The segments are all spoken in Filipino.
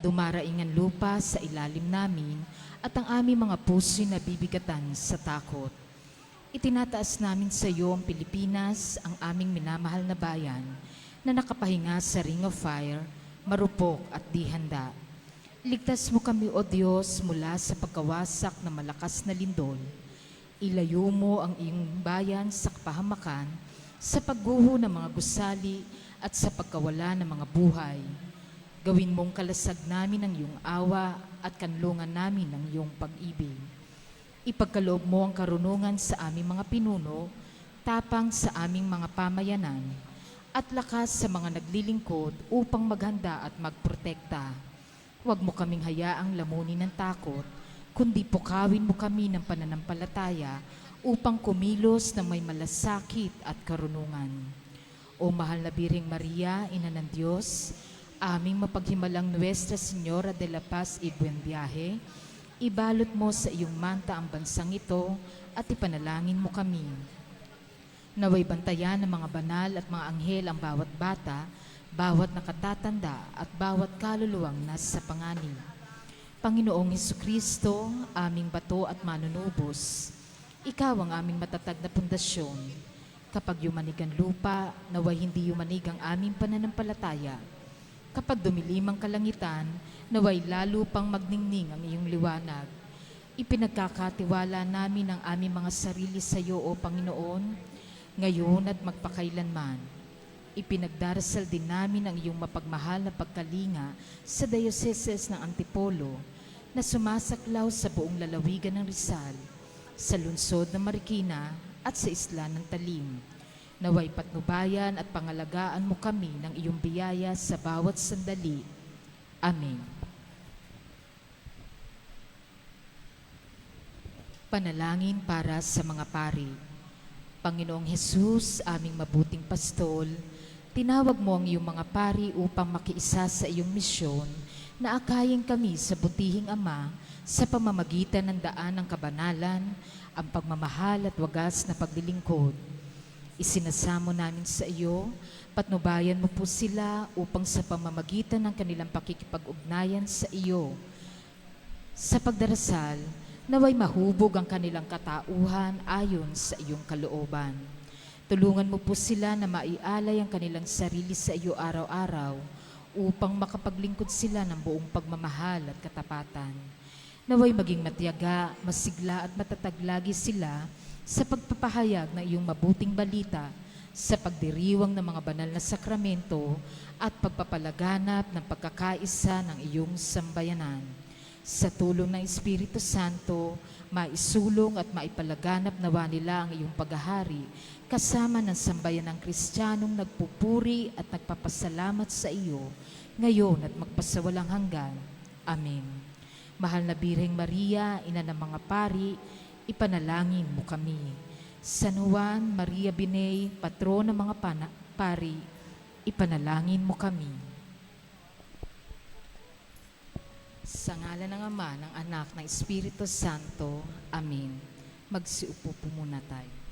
Dumaraing ang lupa sa ilalim namin at ang aming mga puso'y nabibigatan sa takot. Itinataas namin sa iyo ang Pilipinas, ang aming minamahal na bayan, na nakapahinga sa ring of fire, marupok at di handa. Iligtas mo kami, O Diyos, mula sa pagkawasak na malakas na lindol. Ilayo mo ang iyong bayan sa kapahamakan, sa pagguho ng mga gusali at sa pagkawala ng mga buhay. Gawin mong kalasag namin ang iyong awa at kanlungan namin ang iyong pag-ibig. Ipagkaloob mo ang karunungan sa aming mga pinuno, tapang sa aming mga pamayanan, at lakas sa mga naglilingkod upang maghanda at magprotekta. Huwag mo kaming hayaang lamunin ng takot, kundi pukawin mo kami ng pananampalataya upang kumilos na may malasakit at karunungan. O mahal na Biring Maria, Ina ng Diyos, aming mapaghimalang Nuestra Señora de la Paz y Buen Viaje, ibalot mo sa iyong manta ang bansang ito at ipanalangin mo kami. Naway bantayan ng mga banal at mga anghel ang bawat bata, bawat nakatatanda at bawat kaluluwang nasa panganib. Panginoong Hesukristo, aming bato at manunubos, ikaw ang aming matatag na pundasyon. Kapag yumanig ang lupa, naway hindi yumanig ang aming pananampalataya. Kapag dumilim ang kalangitan, naway lalo pang magningning ang iyong liwanag. Ipinagkakatiwala namin ang aming mga sarili sa iyo, O Panginoon, ngayon at magpakailanman. Ipinagdarasal din namin ang iyong mapagmahal na pagkalinga sa Dioceses ng Antipolo, na sumasaklaw sa buong lalawigan ng Rizal, sa lungsod ng Marikina at sa isla ng Talim. Naway patnubayan at pangalagaan mo kami ng iyong biyaya sa bawat sandali. Amen. Panalangin para sa mga pari. Panginoong Hesus, aming mabuting pastol, tinawag mo ang iyong mga pari upang makiisa sa iyong misyon na akayin kami sa butihing Ama sa pamamagitan ng daan ng kabanalan, ang pagmamahal at wagas na paglilingkod. Isinasamo namin sa iyo, patnubayan mo po sila upang sa pamamagitan ng kanilang pakikipag-ugnayan sa iyo, sa pagdarasal, naway mahubog ang kanilang katauhan ayon sa iyong kalooban. Tulungan mo po sila na maialay ang kanilang sarili sa iyo araw-araw upang makapaglingkod sila ng buong pagmamahal at katapatan. Naway maging matiyaga, masigla at matatag lagi sila sa pagpapahayag ng iyong mabuting balita, sa pagdiriwang ng mga banal na sakramento at pagpapalaganap ng pagkakaisa ng iyong sambayanan. Sa tulong ng Espiritu Santo, maisulong at maipalaganap nawa nila ang iyong paghahari kasama ng sambayanang Kristiyanong nagpupuri at nagpapasalamat sa iyo ngayon at magpasawalang hanggan. Amen. Mahal na Birheng Maria, Ina ng mga pari, ipanalangin mo kami. San Juan Maria Binay, patron ng mga pari, ipanalangin mo kami. Sa ngalan ng Ama, ng Anak, ng Espiritu Santo. Amen. Magsiupo po muna tayo.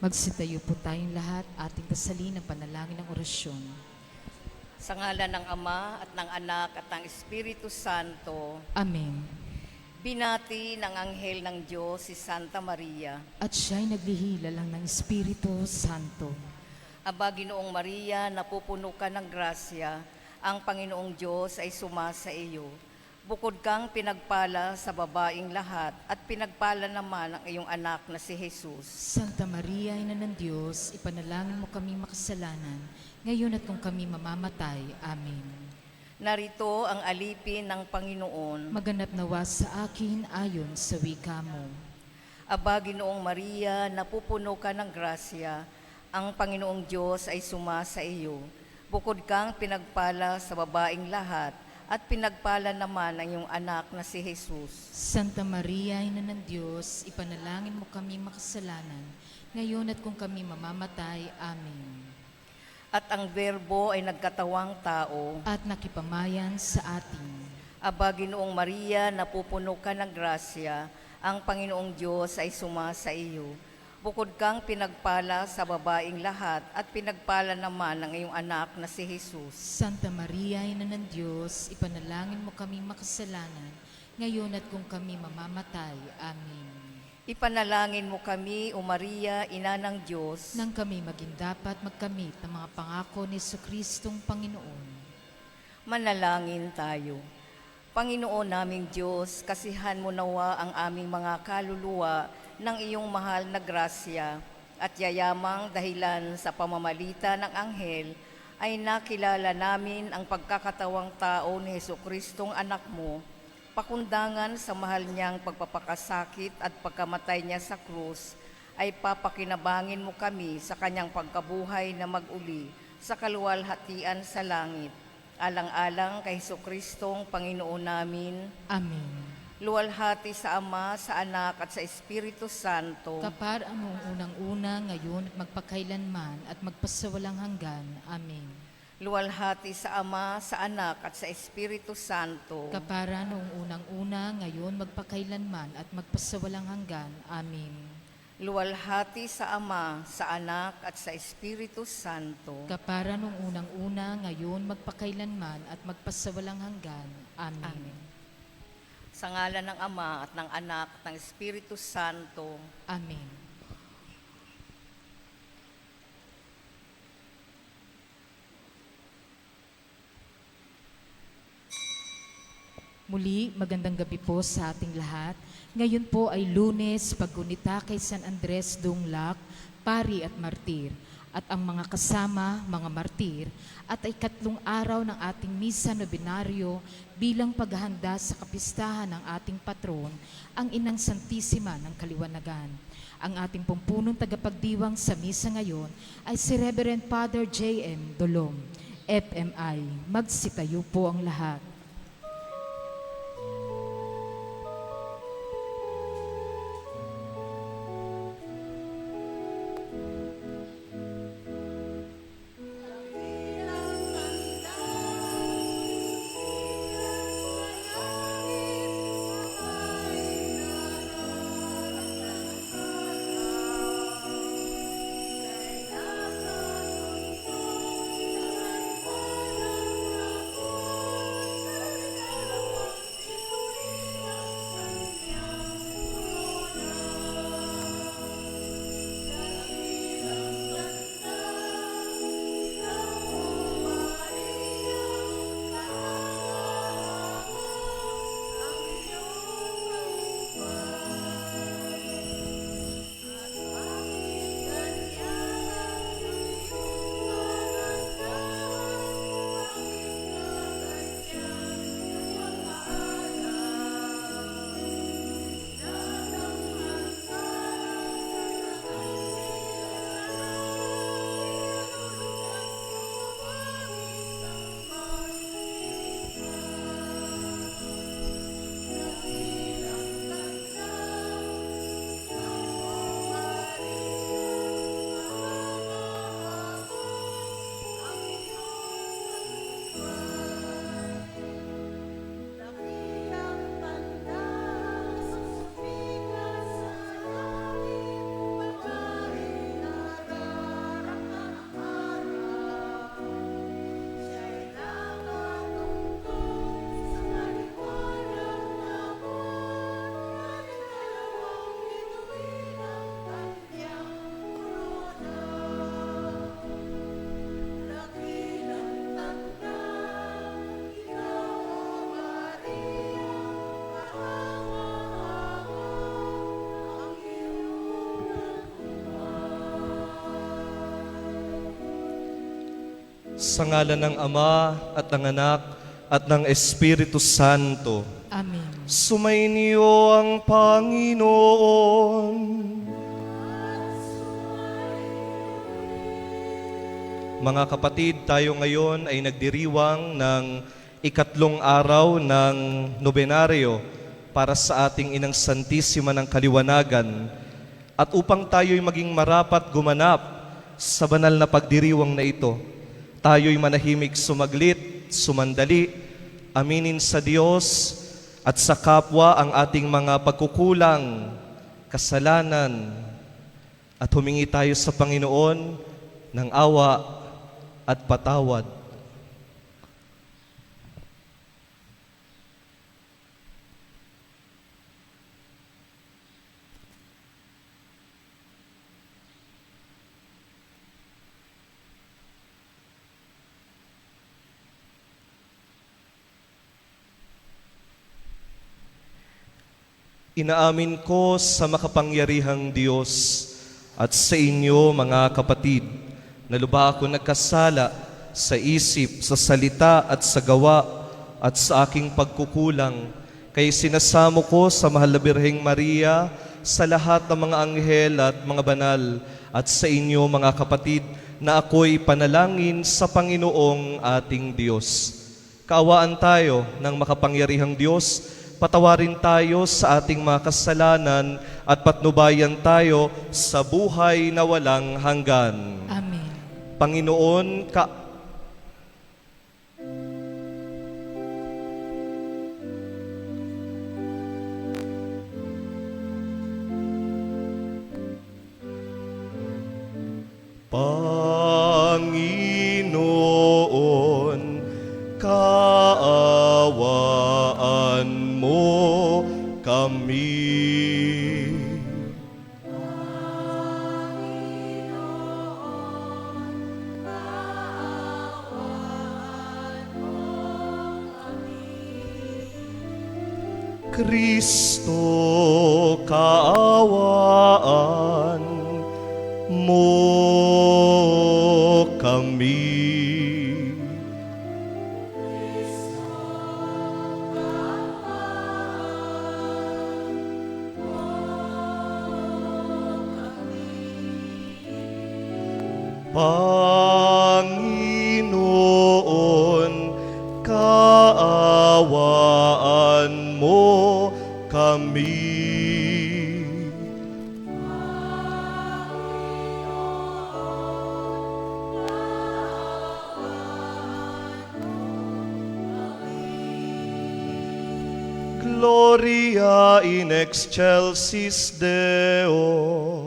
Magsitayo po tayong lahat, ating tasalin ang panalangin ng orasyon. Sa ngalan ng Ama at ng Anak at ng Espiritu Santo, Amen. binati ng anghel ng Diyos si Santa Maria. At siya'y naglihilalang ng Espiritu Santo. Aba, Ginoong Maria, napupuno ka ng grasya, ang Panginoong Diyos ay sumasa iyo. Bukod kang pinagpala sa babaing lahat at pinagpala naman ang iyong anak na si Jesus. Santa Maria, Ina ng Diyos, ipanalangin mo kami makasalanan, ngayon at kung kami mamamatay. Amen. Narito ang alipin ng Panginoon. Maganap nawa sa akin ayon sa wika mo. Aba, Ginoong Maria, napupuno ka ng grasya, ang Panginoong Diyos ay sumasa iyo. Bukod kang pinagpala sa babaing lahat, at pinagpala naman ang iyong anak na si Jesus. Santa Maria, Ina ng Diyos, ipanalangin mo kami makasalanan, ngayon at kung kami mamamatay. Amen. At ang Verbo ay nagkatawang tao. At nakipamayan sa atin. Aba, Ginoong Maria, napupuno ka ng grasya, ang Panginoong Diyos ay sumasa iyo. Bukod kang pinagpala sa babaing lahat at pinagpala naman ang iyong anak na si Jesus. Santa Maria, Ina ng Diyos, ipanalangin mo kami makasalanan, ngayon at kung kami mamamatay. Amen. Ipanalangin mo kami, O Maria, Ina ng Diyos, Nang kami maging dapat magkamit ng mga pangako ni Jesucristong Panginoon. manalangin tayo. Panginoon naming Diyos, kasihan mo nawa ang aming mga kaluluwa ng iyong mahal na grasya at yayamang dahilan sa pamamalita ng anghel ay nakilala namin ang pagkakatawang tao ni Jesucristong anak mo, pakundangan sa mahal niyang pagpapakasakit at pagkamatay niya sa krus, ay papakinabangin mo kami sa kanyang pagkabuhay na mag-uli sa kaluwalhatian sa langit. Alang-alang kay Jesucristong Panginoon namin, Amen. luwalhati sa Ama, sa Anak at sa Espiritu Santo. Kapar ang unang-una, ngayon at magpakailanman at magpasawalang hanggan. Amen. Luwalhati sa Ama, sa Anak at sa Espiritu Santo. Kapara noong unang-una, ngayon magpakailanman at magpasawalang hanggan. Amen. Luwalhati sa Ama, sa Anak at sa Espiritu Santo. Kapara noong unang-una, ngayon magpakailanman at magpasawalang hanggan. Amen. Amen. Sa ngalan ng Ama at ng Anak at ng Espiritu Santo. Amen. Muli, magandang gabi po sa ating lahat. Ngayon po ay Lunes, paggunita kay San Andres Dunglac, Pari at Martir, at ang mga kasama, mga martir, at ay ikatlong araw ng ating Misa Nobenaryo bilang paghahanda sa kapistahan ng ating patron, ang Inang Santisima ng Kaliwanagan. Ang ating pumpunong tagapagdiwang sa Misa ngayon ay si Reverend Father J.M. Dolom, FMI. Magsitayo po ang lahat. Sa ngalan ng Ama at ng Anak at ng Espiritu Santo. Amen. Sumainyo ang Panginoon. Mga kapatid, tayo ngayon ay nagdiriwang ng ikatlong araw ng nobenaryo para sa ating Inang Santisima ng Kaliwanagan. At upang tayo'y maging marapat gumanap sa banal na pagdiriwang na ito, tayo'y manahimik sumaglit, sumandali, aminin sa Diyos at sa kapwa ang ating mga pagkukulang, kasalanan, at humingi tayo sa Panginoon ng awa at patawad. Inaamin ko sa makapangyarihang Diyos at sa inyo, mga kapatid, na lubha ako nagkasala sa isip, sa salita at sa gawa at sa aking pagkukulang. Kaya sinasamo ko sa Mahal na Birheng Maria, sa lahat ng mga anghel at mga banal, at sa inyo, mga kapatid, na ako'y panalangin sa Panginoong ating Diyos. Kaawaan tayo ng makapangyarihang Diyos, patawarin tayo sa ating mga kasalanan at patnubayan tayo sa buhay na walang hanggan. Amen. Panginoon, Panginoon, kaawaan mo kami. Kristo, kaawaan mo kami. Panginoon, kaawaan mo kami. Gloria in excelsis Deo.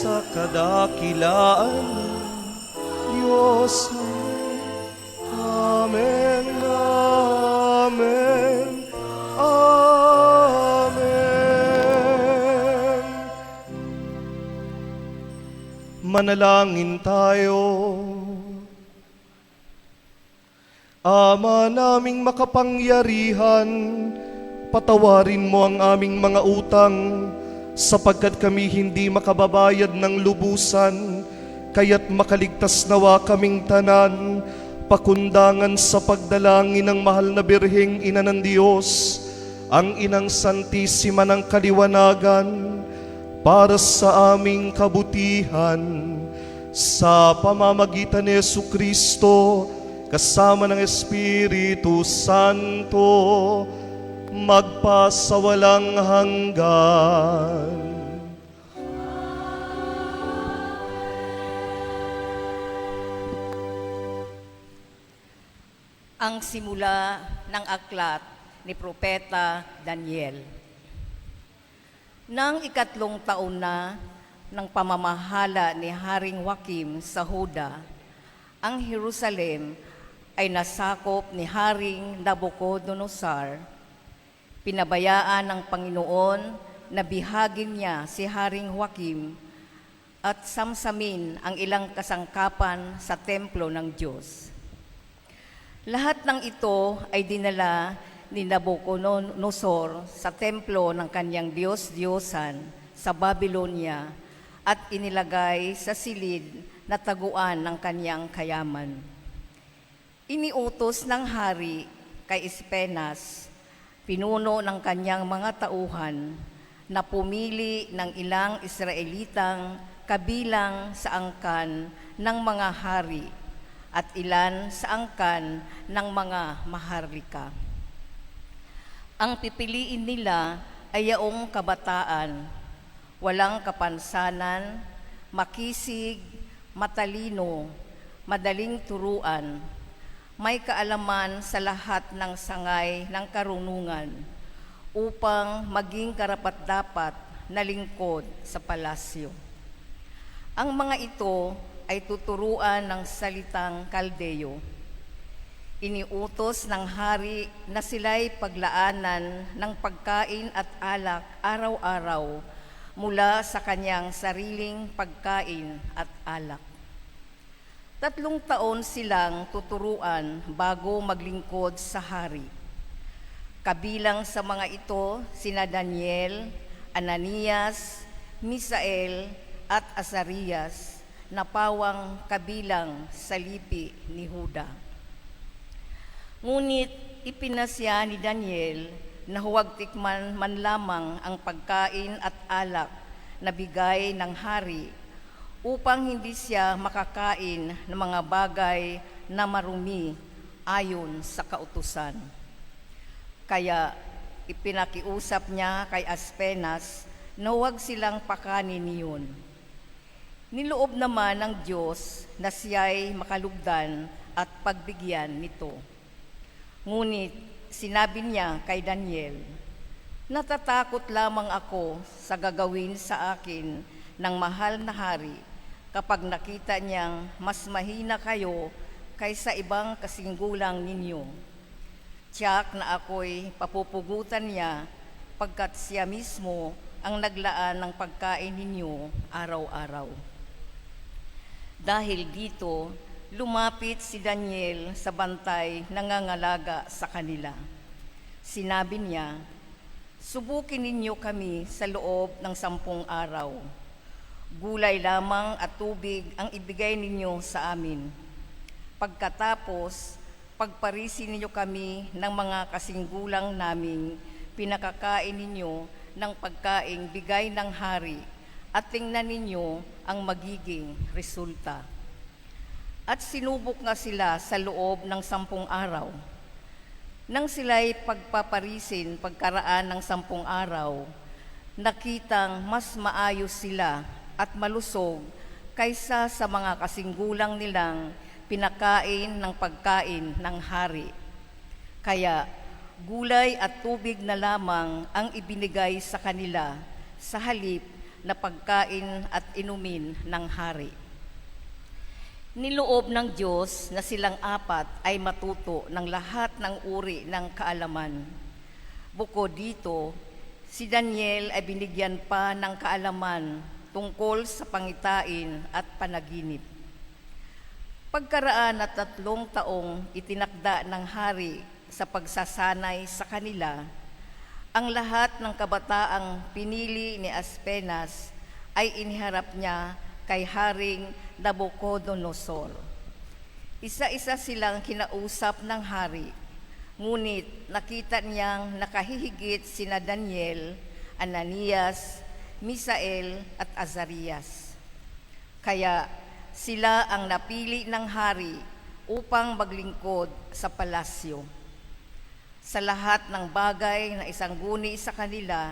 Sa kadakilaan ng Diyos, Amen, Amen, Amen. Manalangin tayo. Ama naming makapangyarihan, patawarin mo ang aming mga utang, sapagkat kami hindi makababayad ng lubusan, kaya't makaligtas nawa kaming tanan, pakundangan sa pagdalangin ng mahal na Birheng Ina ng Diyos, ang Inang Santisima ng Kaliwanagan, para sa aming kabutihan, sa pamamagitan ni Jesucristo, kasama ng Espiritu Santo, magpasawalang hanggan. Ang simula ng aklat ni Propeta Daniel. Nang 3 taon na ng pamamahala ni Haring Joachim sa Huda, ang Jerusalem ay nasakop ni Haring Nabucodonosor. Pinabayaan ng Panginoon na bihagin niya si Haring Joachim at samsamin ang ilang kasangkapan sa templo ng Diyos. Lahat ng ito ay dinala ni Nabucodonosor sa templo ng kanyang Diyos-Diyosan sa Babylonia at inilagay sa silid na taguan ng kanyang kayaman. Iniutos ng hari kay Espenas, pinuno ng kanyang mga tauhan, na pumili ng ilang Israelitang kabilang sa angkan ng mga hari at ilan sa angkan ng mga maharlika. Ang pipiliin nila ay yaong kabataan, walang kapansanan, makisig, matalino, madaling turuan, may kaalaman sa lahat ng sangay ng karunungan upang maging karapat-dapat na lingkod sa palasyo. Ang mga ito ay tuturuan ng salitang Kaldeo. Iniutos ng hari na sila'y paglaanan ng pagkain at alak araw-araw mula sa kanyang sariling pagkain at alak. 3 taon silang tuturuan bago maglingkod sa hari. Kabilang sa mga ito sina Daniel, Ananias, Misael at Azarias, na pawang kabilang sa lipi ni Huda. Ngunit ipinasya ni Daniel na huwag tikman man lamang ang pagkain at alak na bigay ng hari upang hindi siya makakain ng mga bagay na marumi ayon sa kautusan. Kaya ipinakiusap niya kay Aspenas na huwag silang pakanin niyon. Niloob naman ng Diyos na siya'y makalugdan at pagbigyan nito. Ngunit sinabi niya kay Daniel, "Natatakot lamang ako sa gagawin sa akin ng mahal na hari kapag nakita niyang mas mahina kayo kaysa ibang kasinggulang ninyo. Tiyak na ako'y papupugutan niya pagkat siya mismo ang naglaan ng pagkain ninyo araw-araw." Dahil dito, lumapit si Daniel sa bantay nangangalaga sa kanila. Sinabi niya, "Subukin ninyo kami sa loob ng 10 araw. Gulay lamang at tubig ang ibigay ninyo sa amin. Pagkatapos, pagparisin ninyo kami ng mga kasinggulang naming pinakakain ninyo ng pagkaing bigay ng hari at tingnan ninyo ang magiging resulta." At sinubok nga sila sa loob ng 10 araw. Nang sila'y pagpaparisin pagkaraan ng 10 araw, nakitang mas maayos sila at malusog kaysa sa mga kasinggulang nilang pinakain ng pagkain ng hari. Kaya gulay at tubig na lamang ang ibinigay sa kanila sa halip na pagkain at inumin ng hari. Niloob ng Diyos na silang apat ay matuto ng lahat ng uri ng kaalaman. Bukod dito, si Daniel ay binigyan pa ng kaalaman tungkol sa pangitain at panaginip. Pagkaraan na 3 taong itinakda ng hari sa pagsasanay sa kanila, ang lahat ng kabataang pinili ni Aspenas ay iniharap niya kay Haring Nabucodonosor. Isa-isa silang kinausap ng hari, ngunit nakita niyang nakahihigit sina Daniel, Ananias, Misael at Azarias. Kaya sila ang napili ng hari upang maglingkod sa palasyo. Sa lahat ng bagay na isangguni sa kanila,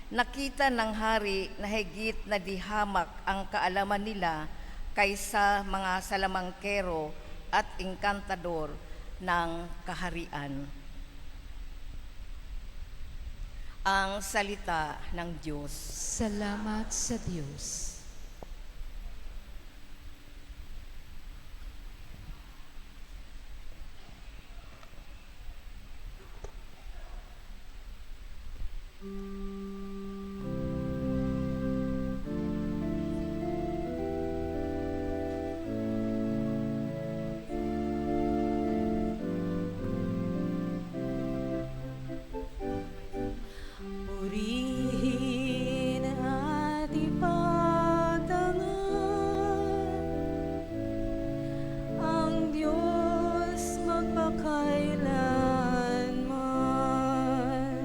nakita ng hari na higit na dihamak ang kaalaman nila kaysa mga salamangkero at engkantador ng kaharian. Ang salita ng Diyos. Salamat sa Diyos. Purihin at ipagtangan ang Diyos magpakailanman.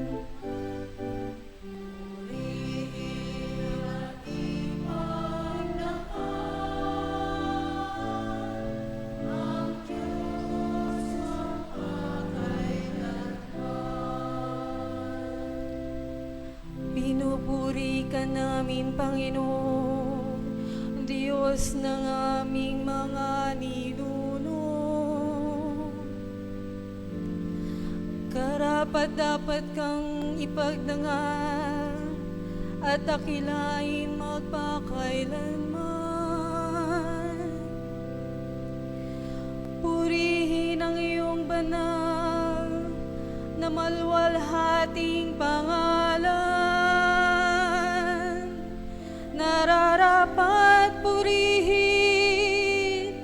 Purihin at ipagtangan ang Diyos magpakailanman. Pinupuri ka namin, Panginoon, Diyos ng aming mga ninuno. Karapat-dapat kang ipagdangal at dakilain magpakailanman. Purihin ang iyong banal na maluwalhating pangalan, nararapat purihin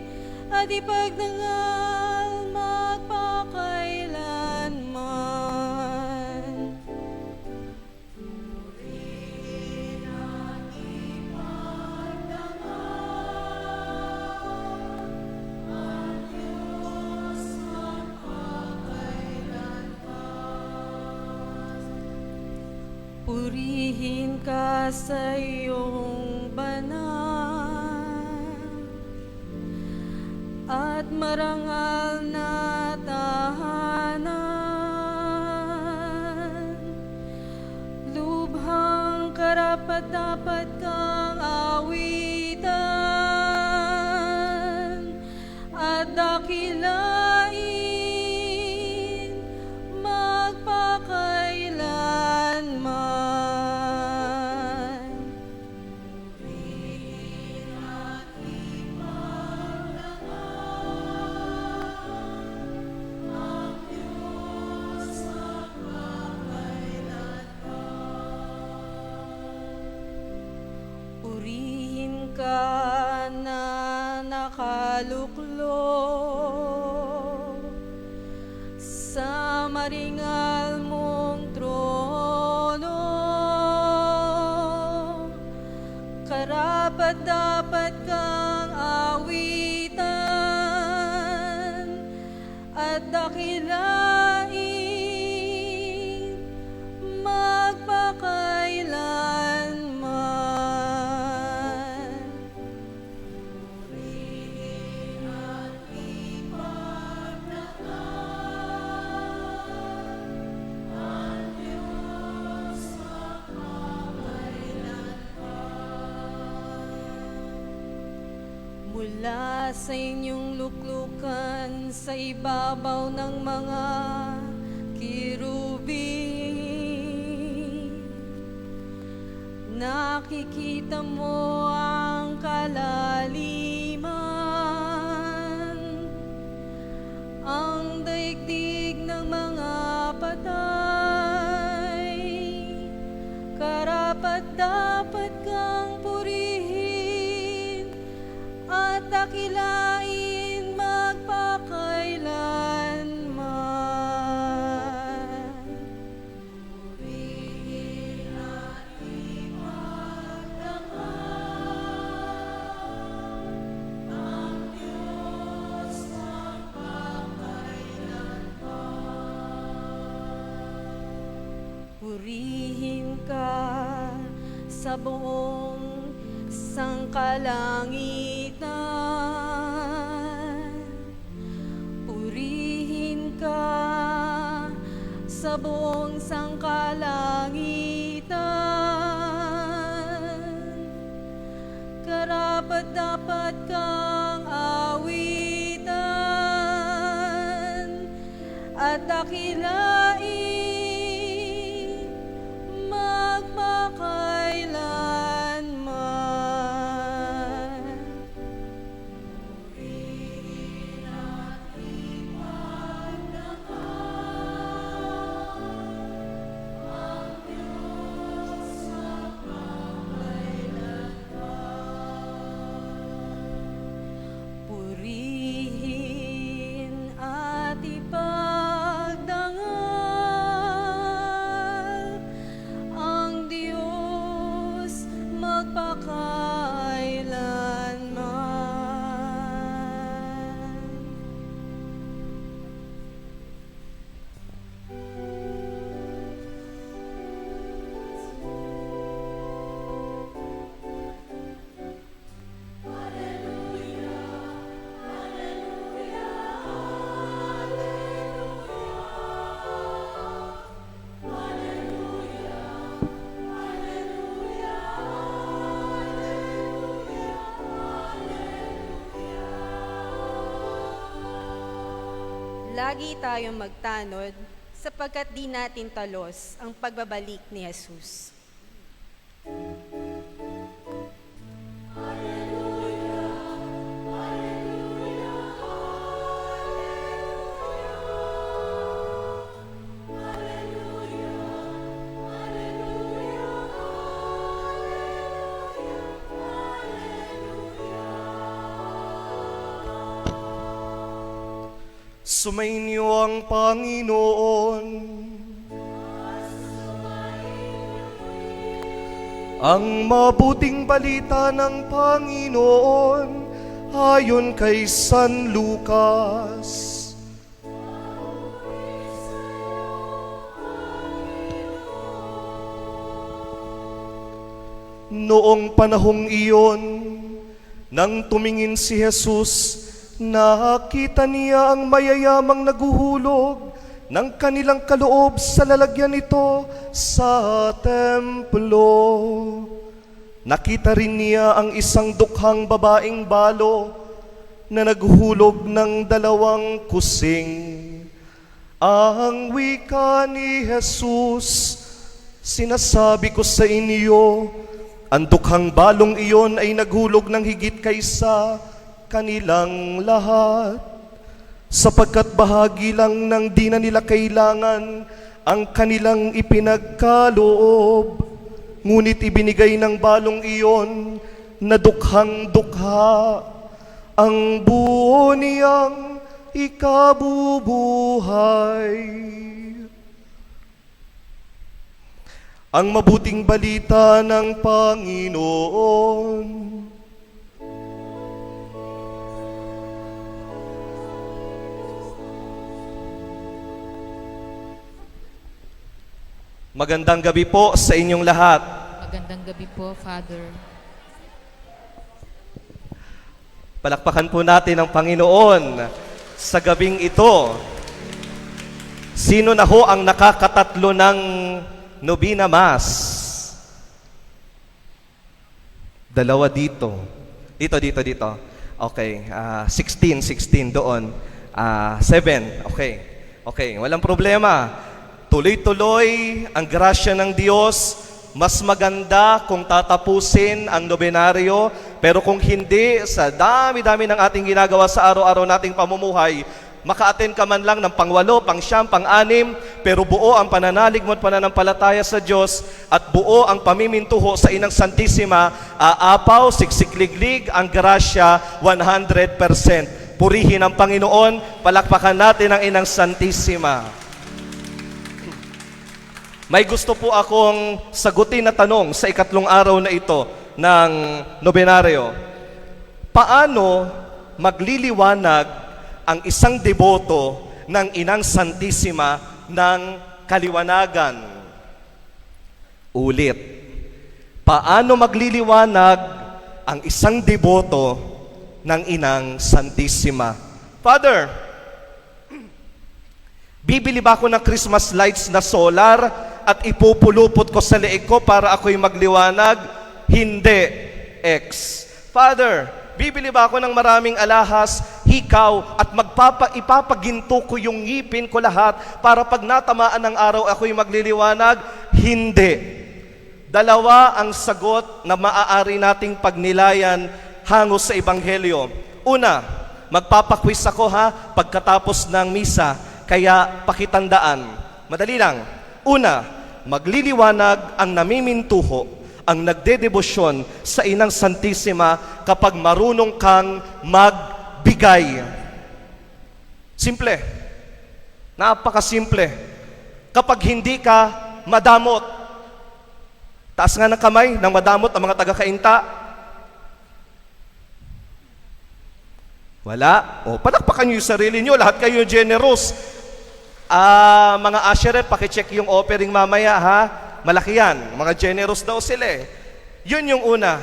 at ipagdangal magpakailanman. Purihin at ipagdangal ang Diyos magpakailanman. Purihin ka sa iyong banal at marangal na tahanan. Lubhang karapat-dapat kang awitan at dakilain magpakailanman. Purihin at ipagdangal ang Diyos magpakailanman. Purihin ka na nakaluklok sa maringal mong trono. Karapat-dapat kang awitan at dakilain magpakailanman. Purihin at ipagdangal ang Diyos magpakailanman. Mula sa inyong luklukan sa ibabaw ng mga kirubin, nakikita mo ang kalaliman, ang daigdig ng mga patay. Karapat-dapat kang purihin at dakilain Purihin ka sa buong sangkalangitan. Purihin ka sa buong sangkalangitan. Karapat-dapat kang awitan at dakilain magpakailanman. Purihin at ipagdangal ang Diyos magpakailanman. Lagi tayong magtanod sapagkat di natin talos ang pagbabalik ni Jesus. Sumainyo ang Panginoon. Ang mabuting balita ng Panginoon ayon kay San Lucas. Noong panahong iyon, nang tumingin si Jesus, nakita niya ang mayayamang naguhulog ng kanilang kaloob sa lalagyan nito sa templo. Nakita rin niya ang isang dukhang babaeng balo na naghulog ng 2 kusing. Ang wika ni Jesus, sinasabi ko sa inyo, ang dukhang balong iyon ay naghulog ng higit kaysa kanilang lahat, sapagkat bahagi lang ng di na nila kailangan ang kanilang ipinagkaloob, ngunit ibinigay ng balong iyon na dukhang dukha ang buo niyang ikabubuhay. Ang mabuting balita ng Panginoon. Magandang gabi po sa inyong lahat. Magandang gabi po, Father. Palakpakan po natin ang Panginoon sa gabing ito. Sino na ho ang nakakatatlo ng Novena Mass? 2 dito. Dito. Okay, 16 doon. 7, okay, walang problema. Tuloy-tuloy ang grasya ng Diyos. Mas maganda kung tatapusin ang nobenaryo, pero kung hindi, sa dami-dami ng ating ginagawa sa araw-araw nating pamumuhay, maka-attend ka man lang ng pang-8, pang-9, pang-6, pero buo ang pananalig mo at pananampalataya sa Diyos at buo ang pamimintuho sa Inang Santissima, aapaw, siksikliglig ang grasya 100%. Purihin ang Panginoon, palakpakan natin ang Inang Santissima. May gusto po akong sagutin na tanong sa ikatlong araw na ito ng nobenaryo. Paano magliliwanag ang isang deboto ng Inang Santissima ng kaliwanagan? Ulit. Paano magliliwanag ang isang deboto ng Inang Santissima? Father, bibili ba ako ng Christmas lights na solar at ipupulupot ko sa leeg ko para ako'y magliwanag? Hindi. X. Father, bibili ba ako ng maraming alahas, hikaw, at ipapaginto ko yung ngipin ko lahat para pag natamaan ng araw ako'y magliliwanag? Hindi. Dalawa ang sagot na maaari nating pagnilayan hango sa Ebanghelyo. Una, magpapakwis ako pagkatapos ng misa, kaya pakitandaan. Madali lang. Una, magliliwanag ang namimintuho, ang nagdedebosyon sa Inang Santissima kapag marunong kang magbigay. Simple. Napakasimple. Kapag hindi ka madamot, taas nga ng kamay ng madamot ang mga taga-kainta. Wala. O, palakpakan nyo yung sarili nyo. Lahat kayo generous. Mga usheret, pakicheck yung offering mamaya Malaki yan. Mga generous daw sila Yun yung una.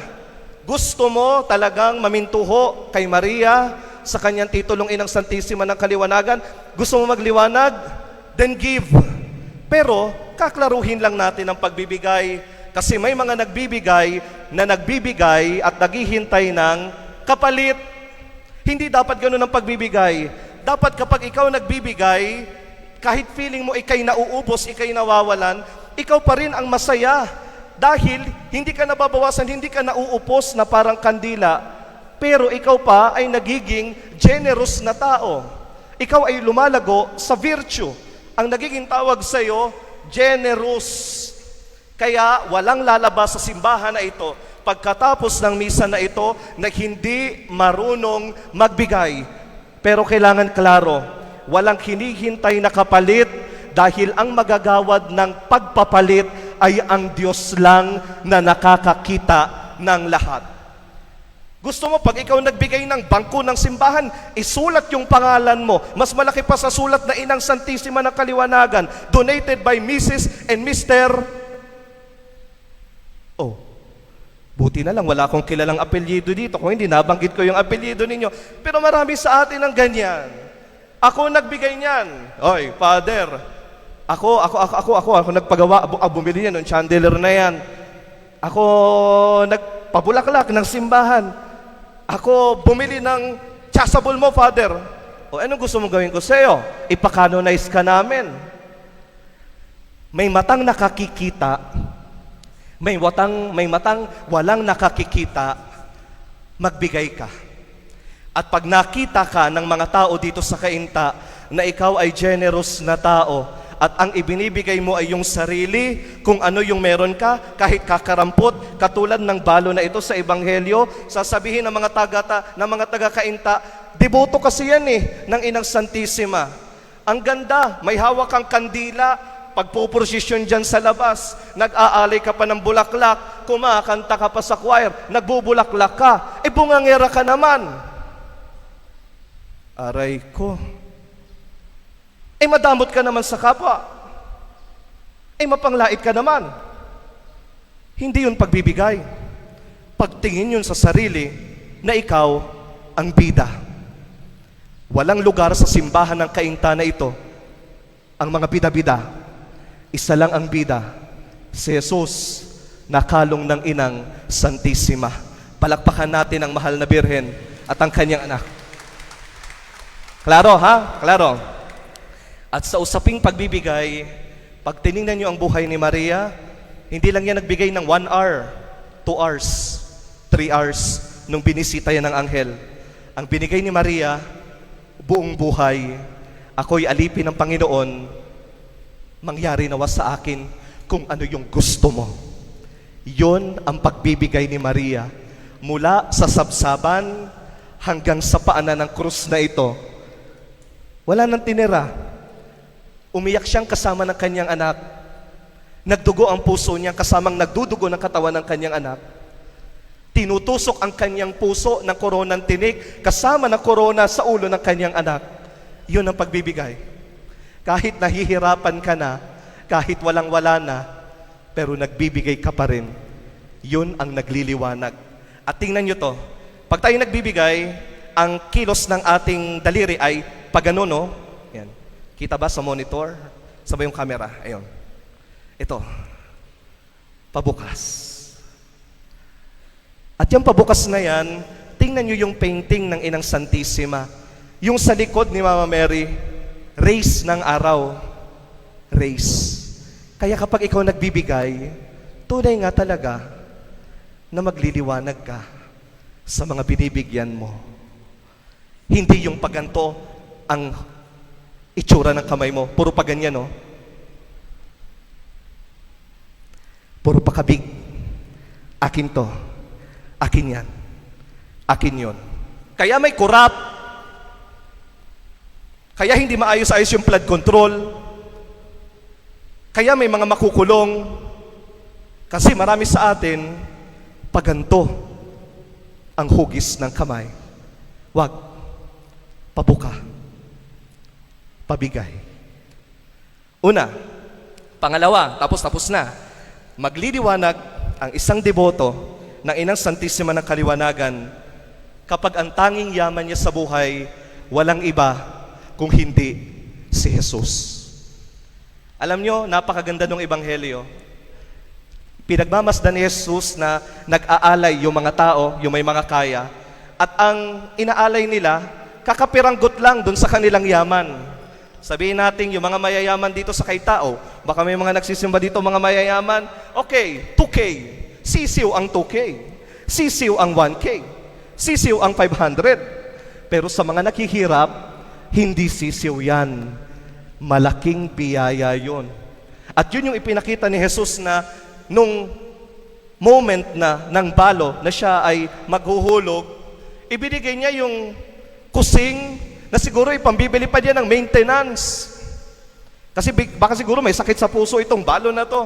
Gusto mo talagang mamintuho kay Maria sa kanyang titulong Inang Santissima ng Kaliwanagan? Gusto mo magliwanag? Then give. Pero, kaklaruhin lang natin ang pagbibigay kasi may mga nagbibigay at naghihintay ng kapalit. Hindi dapat ganun ang pagbibigay. Dapat kapag ikaw nagbibigay, kahit feeling mo ikay nauubos, ikay nawawalan, ikaw pa rin ang masaya. Dahil hindi ka nababawasan, hindi ka nauupos na parang kandila, pero ikaw pa ay nagiging generous na tao. Ikaw ay lumalago sa virtue. Ang nagiging tawag sa iyo, generous. Kaya walang lalabas sa simbahan na ito pagkatapos ng misa na ito na hindi marunong magbigay. Pero kailangan klaro, walang hinihintay na kapalit dahil ang magagawad ng pagpapalit ay ang Diyos lang na nakakakita ng lahat. Gusto mo, pag ikaw nagbigay ng bangko ng simbahan, isulat yung pangalan mo. Mas malaki pa sa sulat na Inang Santissima ng Kaliwanagan, donated by Mrs. and Mr. Oh, buti na lang, wala akong kilalang apelyido dito. Kung hindi, nabanggit ko yung apelyido ninyo. Pero marami sa atin ang ganyan. Ako nagbigay niyan. Oy, Father, ako nagpagawa, bumili niya ng chandelier na yan. Ako nagpabulaklak ng simbahan. Ako bumili ng chasuble mo, Father. O anong gusto mong gawin ko sa'yo? Ipakanonize ka namin. May matang nakakikita, may matang walang nakakikita, magbigay ka. At pag nakita ka ng mga tao dito sa Kainta na ikaw ay generous na tao at ang ibinibigay mo ay yung sarili, kung ano yung meron ka, kahit kakarampot, katulad ng balo na ito sa Ebanghelyo, sasabihin ng mga taga-Kainta, deboto kasi yan ng Inang Santissima. Ang ganda, may hawak kang kandila, pagpuprosesyon dyan sa labas, nag-aalay ka pa ng bulaklak, kumakanta ka pa sa choir, nagbubulaklak ka, bungangera ka naman. Aray ko. Madamot ka naman sa kapwa. Mapanglait ka naman. Hindi yun pagbibigay. Pagtingin yun sa sarili na ikaw ang bida. Walang lugar sa simbahan ng Kainta na ito ang mga bida-bida. Isa lang ang bida, si Jesus na kalong ng Inang Santissima. Palakpakan natin ang mahal na Birhen at ang kanyang anak. Klaro Klaro. At sa usaping pagbibigay, pag tinignan niyo ang buhay ni Maria, hindi lang yan nagbigay ng 1 hour, 2 hours, 3 hours nung binisita yan ng anghel. Ang binigay ni Maria, buong buhay. Ako'y alipin ng Panginoon, mangyari nawa sa akin kung ano yung gusto mo. Yon ang pagbibigay ni Maria. Mula sa sabsaban hanggang sa paanan ng krus na ito, wala nang tinira. Umiyak siyang kasama ng kanyang anak. Nagdugo ang puso niya kasamang nagdudugo ng katawan ng kanyang anak. Tinutusok ang kanyang puso ng koronang tinik kasama ng korona sa ulo ng kanyang anak. Yun ang pagbibigay. Kahit nahihirapan ka na, kahit walang-wala na, pero nagbibigay ka pa rin. Yun ang nagliliwanag. At tingnan nyo to, pag tayo nagbibigay, ang kilos ng ating daliri ay pagano, no? Yan. Kita ba sa monitor? Sabay yung camera. Ayun. Ito. Pabukas. At yung pabukas na yan, tingnan nyo yung painting ng Inang Santissima. Yung sa likod ni Mama Mary, rays ng araw. Rays. Kaya kapag ikaw nagbibigay, tunay nga talaga na magliliwanag ka sa mga binibigyan mo. Hindi yung paganto ang itsura ng kamay mo. Puro pa ganyan, no? Puro pa kabig. Akin to. Akin yan. Akin yun. Kaya may kurap. Kaya hindi maayos-ayos yung blood control. Kaya may mga makukulong. Kasi marami sa atin, paganto ang hugis ng kamay. Wag. Pabuka. Pabigay. Una. Pangalawa, tapos na. Magliliwanag ang isang deboto ng Inang Santissima ng Kaliwanagan kapag ang tanging yaman niya sa buhay walang iba kung hindi si Jesus. Alam nyo, napakaganda ng Ebanghelyo. Pinagmamasdan ni Jesus na nag-aalay yung mga tao, yung may mga kaya, at ang inaalay nila, kakapiranggot lang dun sa kanilang yaman. Sabihin natin, yung mga mayayaman dito sa kay tao, baka may mga nagsisimba dito, mga mayayaman, okay, 2K. Sisiw ang 2K. Sisiw ang 1K. Sisiw ang 500. Pero sa mga naghihirap, hindi sisiw yan. Malaking biyaya yun. At yun yung ipinakita ni Jesus na nung moment na ng balo na siya ay maghuhulog, ibinigay niya yung kusing na siguro ipambibili pa niya ng maintenance. Kasi baka siguro may sakit sa puso itong balo na to.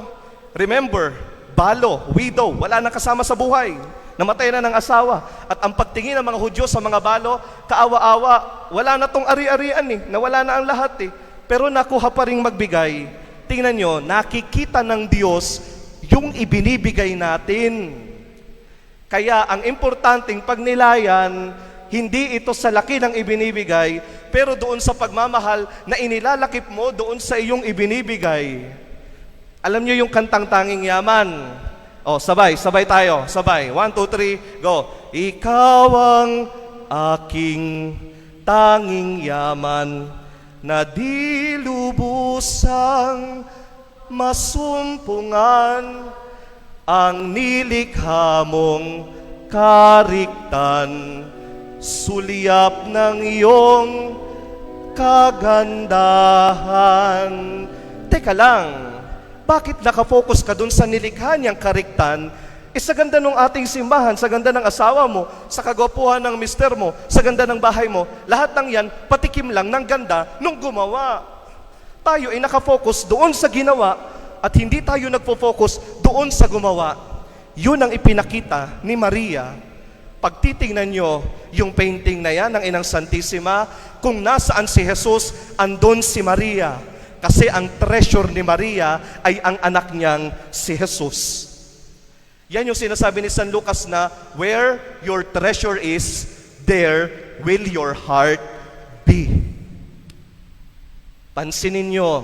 Remember, balo, widow, wala nang kasama sa buhay. Namatay na ng asawa. At ang pagtingin ng mga Hudyo sa mga balo, kaawa-awa, wala na tong ari-arian eh, nawala na ang lahat eh. Pero nakuha pa rin magbigay. Tingnan nyo, nakikita ng Diyos yung ibinibigay natin. Kaya ang importanteng pagnilayan, hindi ito sa laki ng ibinibigay, pero doon sa pagmamahal na inilalakip mo doon sa iyong ibinibigay. Alam niyo yung kantang Tanging Yaman? Oh, sabay tayo, sabay. 1, 2, 3, go. Ikaw ang aking tanging yaman na di lubusang masumpungan ang nilikha mong kariktan, sulyap ng iyong kagandahan. Teka lang, bakit nakafocus ka dun sa nilikha niyang kariktan? Sa ganda ng ating simbahan, sa ganda ng asawa mo, sa kagwapuhan ng mister mo, sa ganda ng bahay mo, lahat ng yan, patikim lang ng ganda nung gumawa. Tayo ay nakafocus doon sa ginawa at hindi tayo nagpo-focus doon sa gumawa. Yun ang ipinakita ni Maria. Pag titingnan nyo yung painting na yan ng Inang Santissima, kung nasaan si Jesus, andun si Maria. Kasi ang treasure ni Maria ay ang anak niyang si Jesus. Yan yung sinasabi ni San Lucas na, where your treasure is, there will your heart be. Pansinin nyo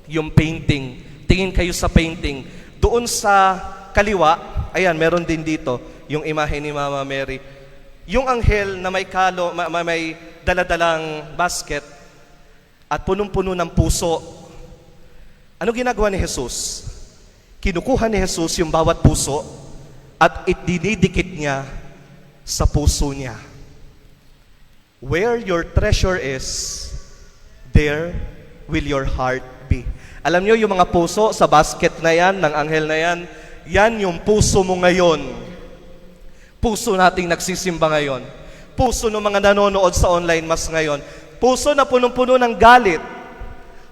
yung painting. Tingin kayo sa painting. Doon sa kaliwa, ayan, meron din dito, yung imahe ni Mama Mary. Yung anghel na may may daladalang basket at punong-puno ng puso. Ano ginagawa ni Jesus? Kinukuha ni Jesus yung bawat puso at idinidikit niya sa puso niya. Where your treasure is, there will your heart be. Alam niyo yung mga puso sa basket na yan, ng anghel na yan, yan yung puso mo ngayon. Puso nating nagsisimba ngayon. Puso ng mga nanonood sa online mass ngayon. Puso na punong-puno ng galit.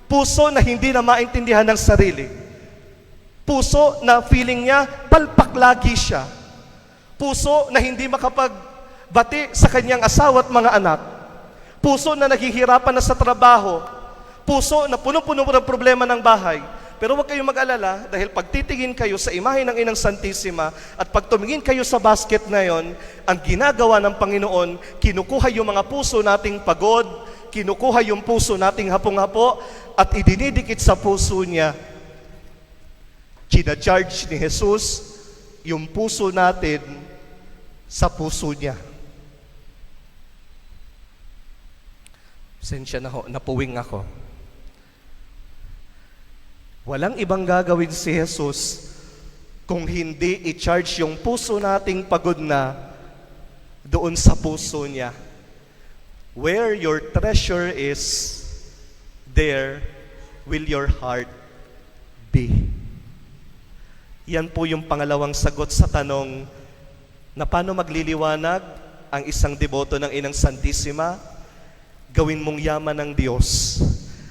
Puso na hindi na maintindihan ng sarili. Puso na feeling niya, palpak lagi siya. Puso na hindi makapagbati sa kanyang asawa at mga anak. Puso na naghihirapan na sa trabaho. Puso na punong-puno ng problema ng bahay. Pero huwag kayong mag-alala dahil pag titingin kayo sa imahe ng Inang Santissima at pag tumingin kayo sa basket na yon, ang ginagawa ng Panginoon, kinukuha yung mga puso nating pagod, kinukuha yung puso nating hapong-hapo at idinidikit sa puso niya. Kina-charge ni Jesus yung puso natin sa puso niya. Sensya na ho, napuwing ako. Walang ibang gagawin si Jesus kung hindi i-charge yung puso nating pagod na doon sa puso niya. Where your treasure is, there will your heart be. Yan po yung pangalawang sagot sa tanong na paano magliliwanag ang isang deboto ng Inang Santissima. Gawin mong yaman ng Diyos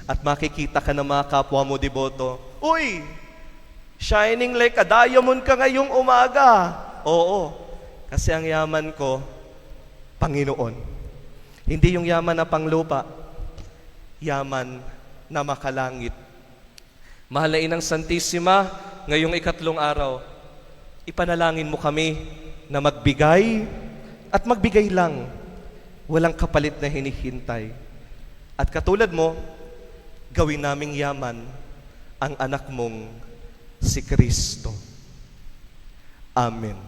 at makikita ka ng mga kapwa mo deboto. Uy, shining like a diamond ka ngayong umaga. Oo, kasi ang yaman ko, Panginoon. Hindi yung yaman na panglupa, yaman na makalangit. Mahal na Inang Santissima, ngayong ikatlong araw, ipanalangin mo kami na magbigay at magbigay lang. Walang kapalit na hinihintay. At katulad mo, gawin naming yaman ang anak mong si Kristo. Amen.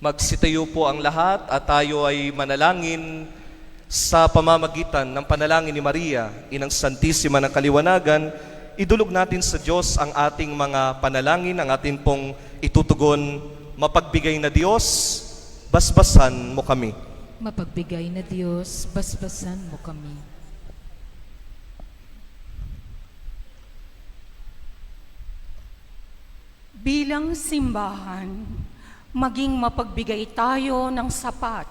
Magsitayo po ang lahat at tayo ay manalangin sa pamamagitan ng panalangin ni Maria, Inang Santissima ng Kaliwanagan. Idulog natin sa Diyos ang ating mga panalangin, ang ating pong itutugon. Mapagbigay na Diyos, basbasan mo kami. Mapagbigay na Diyos, basbasan mo kami. Bilang simbahan, maging mapagbigay tayo ng sapat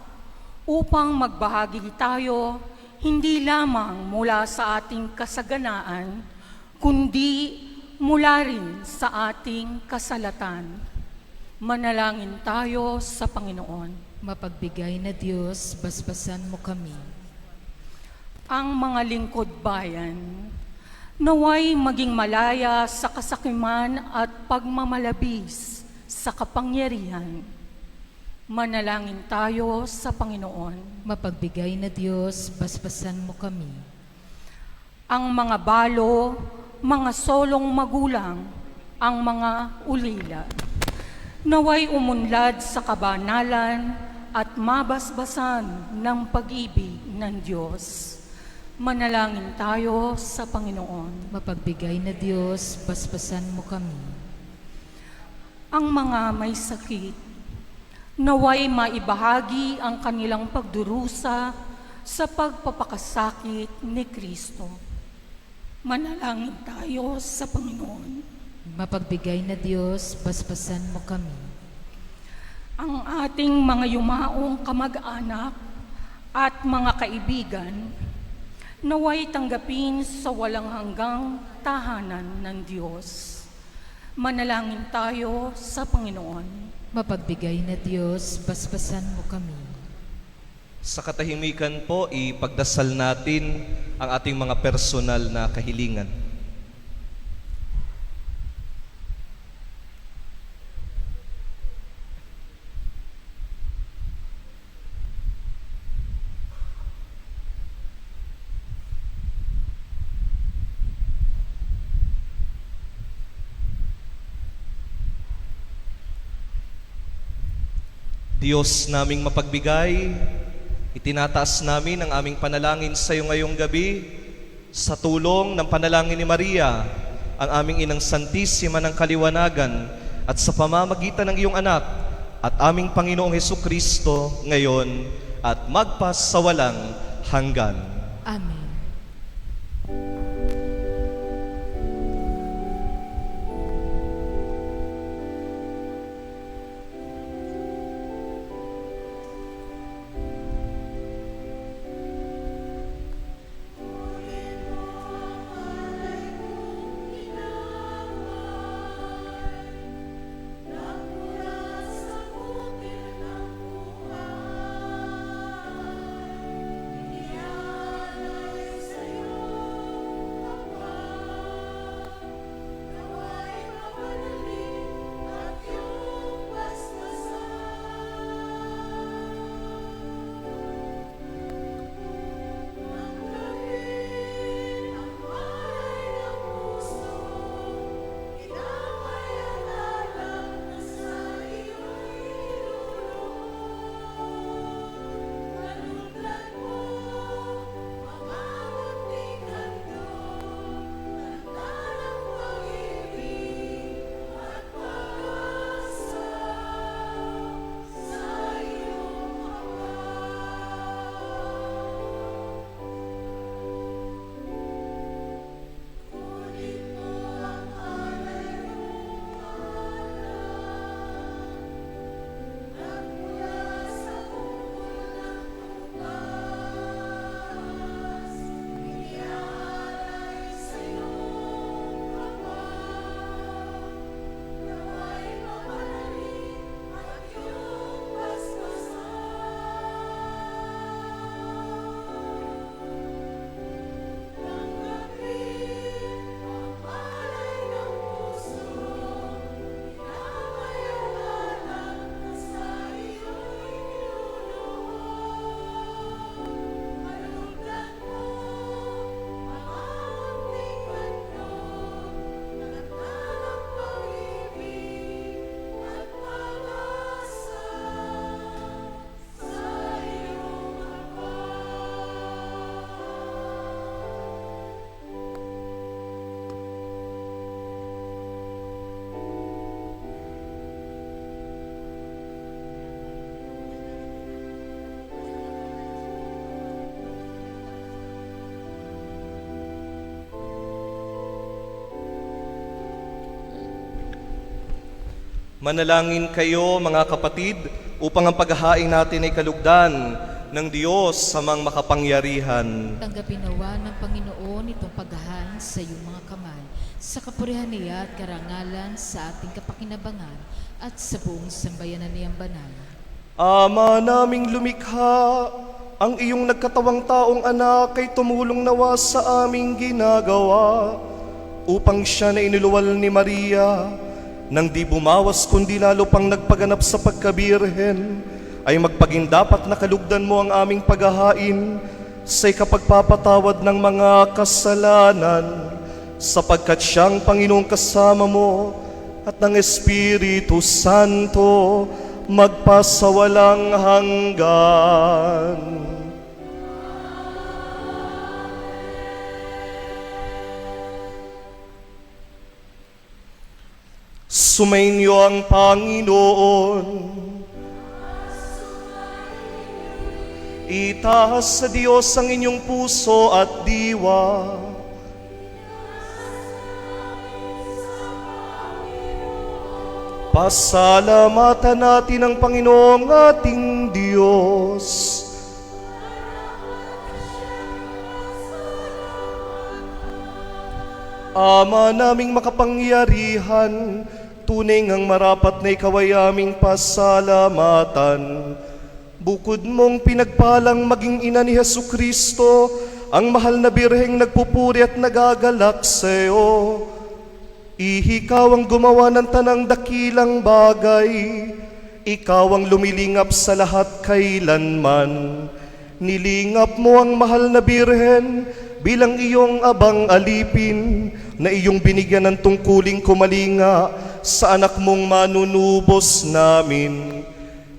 upang magbahagi tayo hindi lamang mula sa ating kasaganaan, kundi mula rin sa ating kasalatan. Manalangin tayo sa Panginoon. Mapagbigay na Diyos, basbasan mo kami. Ang mga lingkod bayan, naway maging malaya sa kasakiman at pagmamalabis sa kapangyarihan. Manalangin tayo sa Panginoon. Mapagbigay na Diyos, basbasan mo kami. Ang mga balo, mga solong magulang, ang mga ulila, naway umunlad sa kabanalan at mabasbasan ng pag-ibig ng Diyos. Manalangin tayo sa Panginoon. Mapagbigay na Diyos, basbasan mo kami. Ang mga may sakit, naway maibahagi ang kanilang pagdurusa sa pagpapakasakit ni Kristo. Manalangin tayo sa Panginoon. Mapagbigay na Diyos, basbasan mo kami. Ang ating mga yumaong kamag-anak at mga kaibigan, naway tanggapin sa walang hanggang tahanan ng Diyos. Manalangin tayo sa Panginoon. Mapagbigay na Diyos, basbasan mo kami. Sa katahimikan po, ipagdasal natin ang ating mga personal na kahilingan. Diyos naming mapagbigay, itinataas namin ang aming panalangin sa iyo ngayong gabi sa tulong ng panalangin ni Maria, ang aming Inang Santissima ng Kaliwanagan, at sa pamamagitan ng iyong anak at aming Panginoong Hesukristo ngayon at magpas sa walang hanggan. Amen. Manalangin kayo, mga kapatid, upang ang paghahain natin ay kalugdan ng Diyos sa mga makapangyarihan. Tanggapin nawa ng Panginoon itong paghahain sa iyong mga kamay, sa kapurihan niya at karangalan sa ating kapakinabangan at sa buong sambayanan niyang banal. Ama naming lumikha, ang iyong nagkatawang taong anak ay tumulong nawa sa aming ginagawa upang siya na inuluwal ni Maria nang di bumawas kundi lalo pang nagpaganap sa pagkabirhen ay magpaging dapat nakalugdan mo ang aming paghahain sa ikapagpapatawad ng mga kasalanan sapagkat siyang Panginoong kasama mo at ng Espiritu Santo magpasawalang hanggan. Sumainyo ang Panginoon. Itaas sa Diyos ang inyong puso at diwa. Pasalamatan natin ang Panginoong ating Diyos. Ama naming makapangyarihan, tunay ngang marapat na ikaw ay aming pasalamatan. Bukod mong pinagpalang maging ina ni Jesucristo, ang mahal na birheng nagpupuri at nagagalak sa iyo. Ikaw ang gumawa ng tanang dakilang bagay, ikaw ang lumilingap sa lahat kailanman. Nilingap mo ang mahal na birhen bilang iyong abang alipin, na iyong binigyan ng tungkuling kumalinga sa anak mong manunubos namin.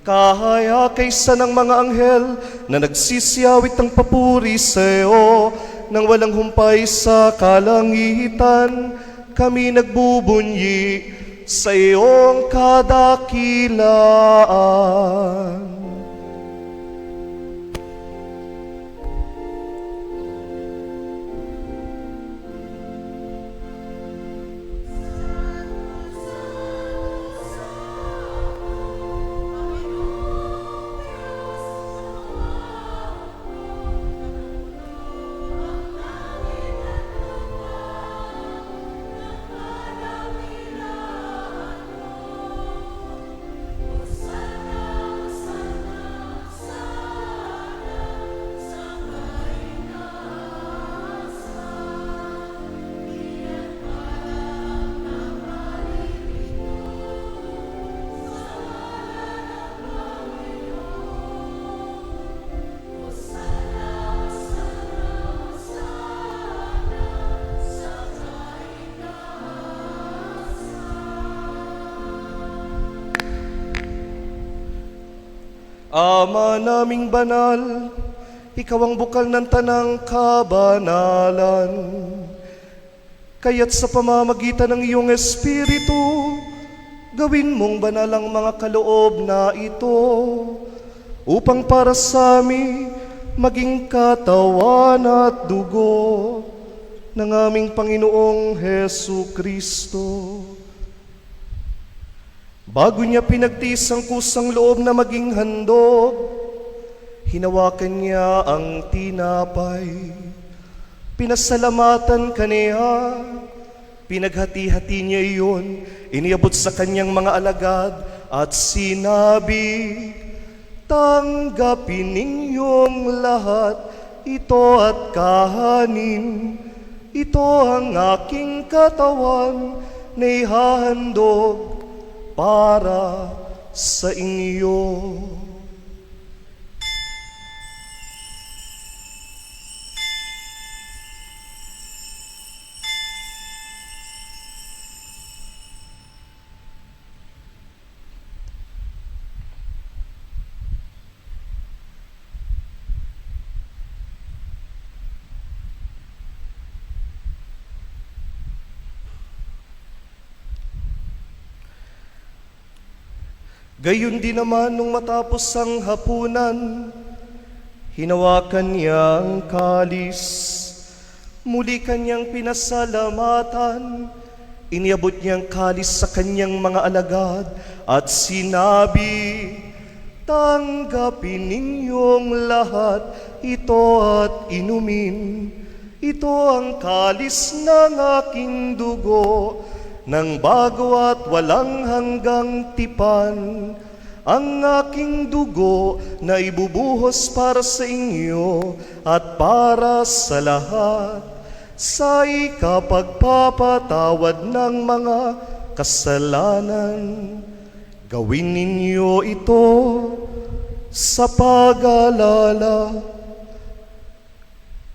Kaya kaysa ng mga anghel na nagsisiyawit ng papuri sa iyo, nang walang humpay sa kalangitan, kami nagbubunyi sa iyong kadakilaan. Ama naming banal, ikaw ang bukal ng tanang kabanalan. Kaya't sa pamamagitan ng iyong Espiritu, gawin mong banal ang mga kaloob na ito, upang para sa amin maging katawan at dugo ng aming Panginoong Hesu Kristo. Bago niya pinagtiis ang kusang loob na maging handog, hinawakan niya ang tinapay. Pinasalamatan kaniya, pinaghati-hati niya iyon, iniabot sa kanyang mga alagad at sinabi, "Tanggapin ninyong lahat ito at kahanin. Ito ang aking katawan na ihahandog para sa inyo." Gayon din naman nung matapos ang hapunan, hinawakan niya ang kalis, muli kanyang pinasalamatan, Iniabot niyang kalis sa kanyang mga alagad at sinabi, "Tanggapin ninyong lahat ito at inumin. Ito ang kalis ng aking dugo, ng bago at walang hanggang tipan. Ang aking dugo na ibubuhos para sa inyo at para sa lahat, sa ikapagpapatawad ng mga kasalanan. Gawin ninyo ito sa pag-alala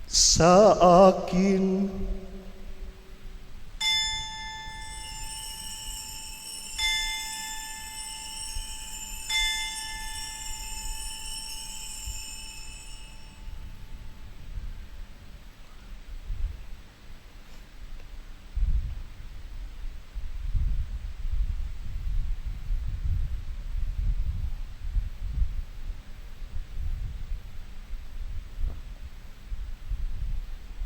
sa akin."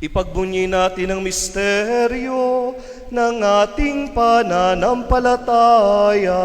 Ipagbunyi natin ang misteryo ng ating pananampalataya.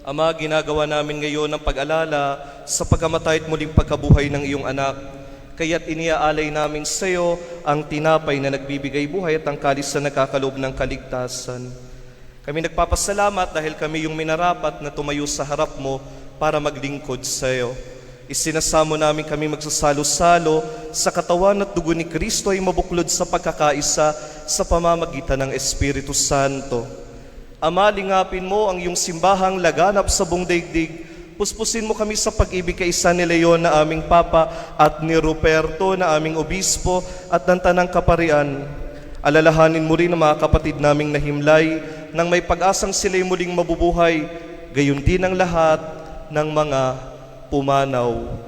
Ama, ginagawa namin ngayon ang pag-alala sa pagkamatay at muling pagkabuhay ng iyong anak. Kaya't iniaalay namin sa iyo ang tinapay na nagbibigay buhay at ang kalis na nagkakaloob ng kaligtasan. Kami nagpapasalamat dahil kami yung minarapat na tumayo sa harap mo para maglingkod sa iyo. Isinasamo namin kami magsasalo-salo sa katawan at dugo ni Kristo ay mabuklod sa pagkakaisa sa pamamagitan ng Espiritu Santo. Ama, lingapin mo ang iyong simbahang laganap sa buong daigdig. Puspusin mo kami sa pag-ibig kay San Leon na aming Papa at ni Ruperto na aming Obispo at ng Tanang Kaparian. Alalahanin mo rin ang mga kapatid naming nahimlay nang may pag-asang sila'y muling mabubuhay, gayon din ang lahat ng mga pumanaw.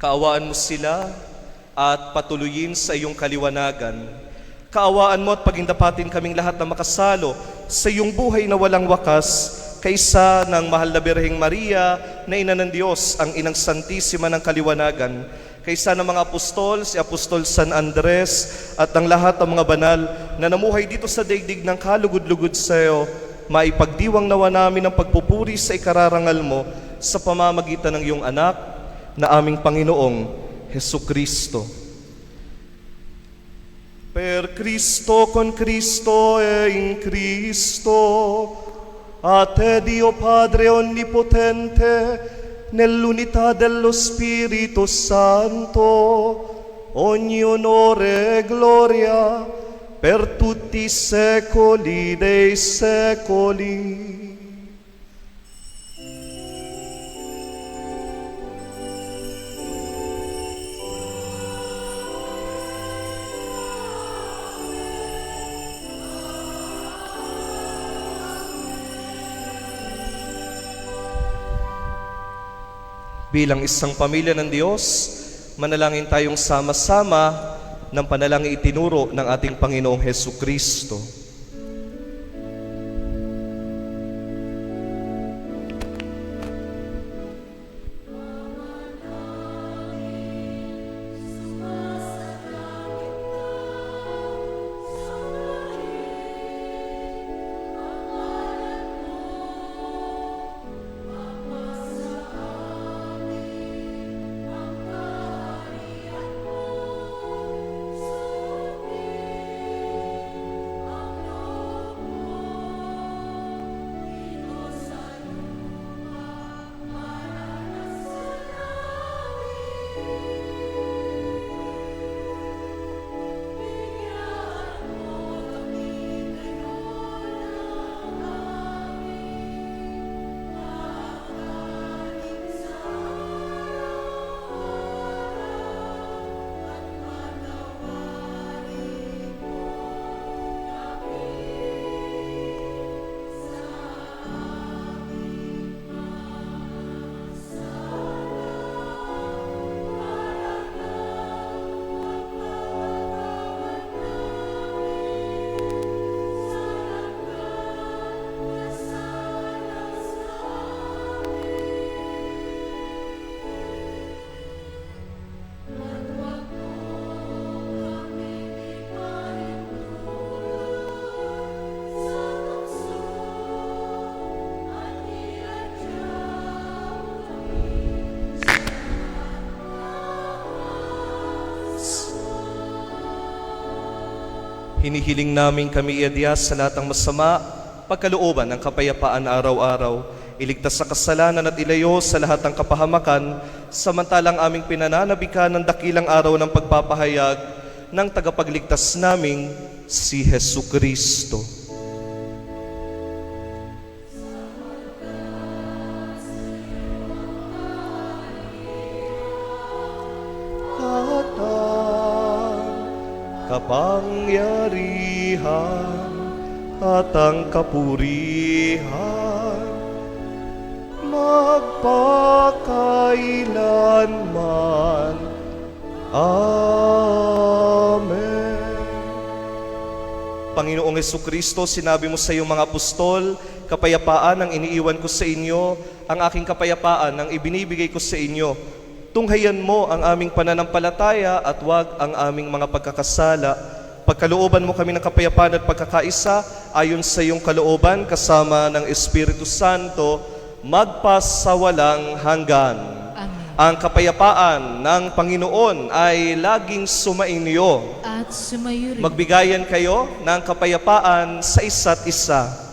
Kaawaan mo sila at patuloyin sa iyong kaliwanagan. Kaawaan mo at pagindapatin kaming lahat na makasalo sa iyong buhay na walang wakas, kaysa ng mahal na Birheng Maria na ina ng Diyos, ang inang santisima ng kaliwanagan, kaysa ng mga apostol, si Apostol San Andres at ang lahat ng mga banal na namuhay dito sa daigdig ng kalugod-lugod sa iyo, maipagdiwang nawa namin ang pagpupuri sa ikararangal mo sa pamamagitan ng iyong anak na aming Panginoong Hesukristo. Per Cristo, con Cristo e in Cristo, a te Dio Padre Onnipotente, nell'unità dello Spirito Santo, ogni onore e gloria per tutti i secoli dei secoli. Bilang isang pamilya ng Diyos, manalangin tayong sama-sama ng panalangin itinuro ng ating Panginoong Hesukristo. Hinihiling namin kami iadya sa lahat ng masama, pagkalooban ng kapayapaan araw-araw, iligtas sa kasalanan at ilayo sa lahat ng kapahamakan, samantalang aming pinananabikan ng dakilang araw ng pagpapahayag ng tagapagligtas naming si Hesu Kristo. At ang kapangyarihan at ang kapurihan magpakailanman. Amen. Panginoong Jesucristo, sinabi mo sa iyong mga apostol, kapayapaan ang iniiwan ko sa inyo, ang aking kapayapaan ang ibinibigay ko sa inyo. Tunghayan mo ang aming pananampalataya at huwag ang aming mga pagkakasala. Pagkalooban mo kami ng kapayapaan at pagkakaisa, ayon sa iyong kalooban kasama ng Espiritu Santo, magpasawalang hanggan. Amen. Ang kapayapaan ng Panginoon ay laging sumainyo. At sumayo rin. Magbigayan kayo ng kapayapaan sa isa't isa.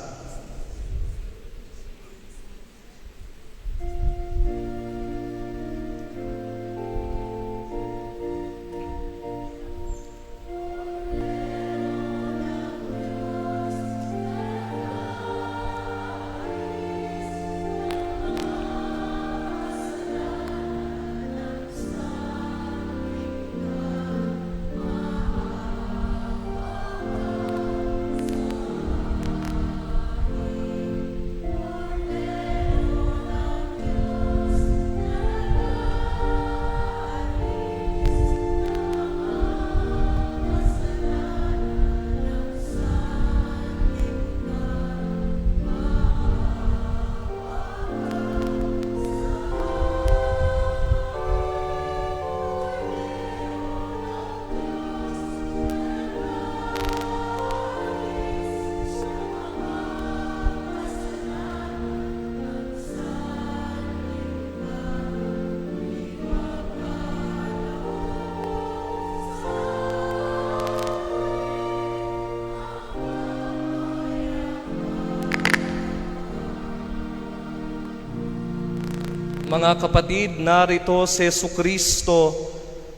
Mga kapatid, narito si Jesucristo,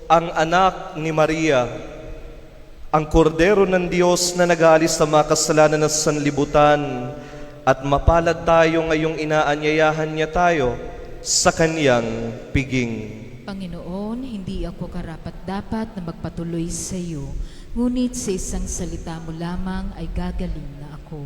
ang anak ni Maria, ang kordero ng Diyos na nag-aalis sa mga kasalanan ng sanlibutan, at mapalad tayo ngayong inaanyayahan niya tayo sa kaniyang piging. Panginoon, hindi ako karapat-dapat na magpatuloy sa iyo, ngunit sa isang salita mo lamang ay gagaling na ako.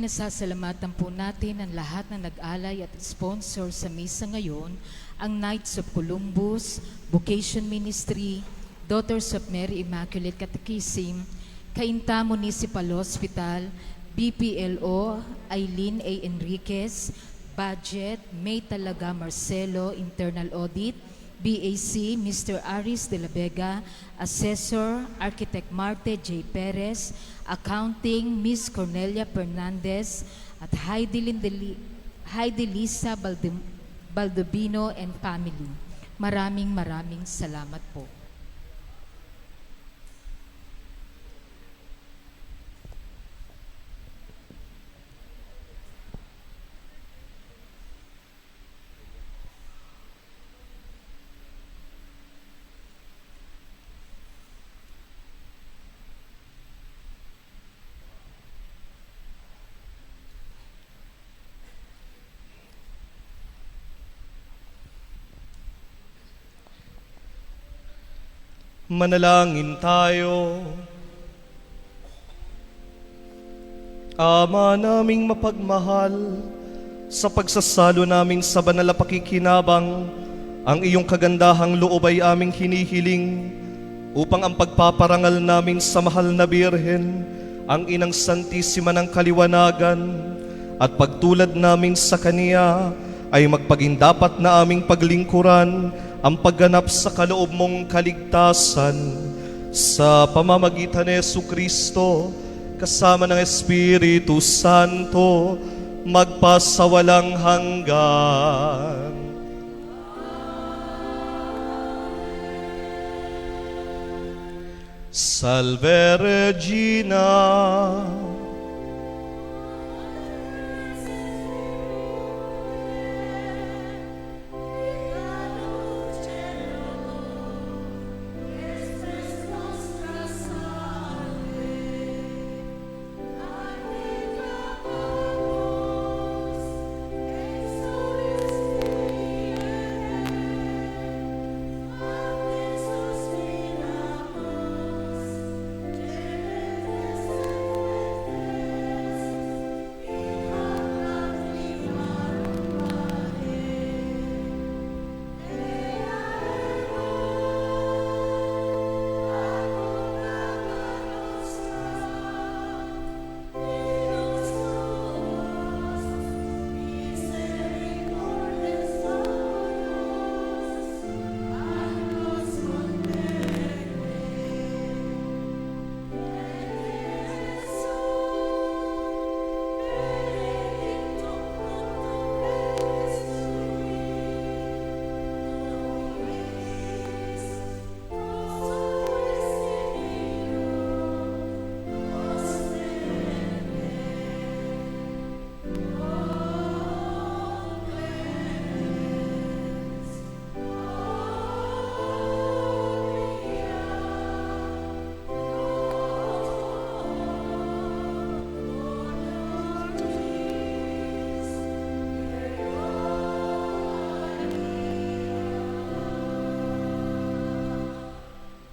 Pinasasalamatan po natin ang lahat na nag-alay at sponsor sa misa ngayon, ang Knights of Columbus, Vocation Ministry, Daughters of Mary Immaculate Catechism, Cainta Municipal Hospital, BPLO, Eileen A. Enriquez, Budget, May Talaga Marcelo, Internal Audit, BAC, Mr. Aris de la Vega, Assessor, Architect Marte J. Perez, Accounting, Miss Cornelia Fernandez, at Heidi Lisa Baldobino and family. Maraming salamat po. Manalangin tayo. Ama naming mapagmahal, sa pagsasalo namin sa banal na pakikinabang, ang iyong kagandahang loob ay aming hinihiling upang ang pagpaparangal namin sa mahal na Birhen, ang Inang Santisima ng Kaliwanagan, at pagtulad namin sa Kaniya ay magpagindapat na aming paglingkuran ang pagganap sa kaloob mong kaligtasan sa pamamagitan ni Jesucristo kasama ng Espiritu Santo magpasawalang hanggan. Salve Regina,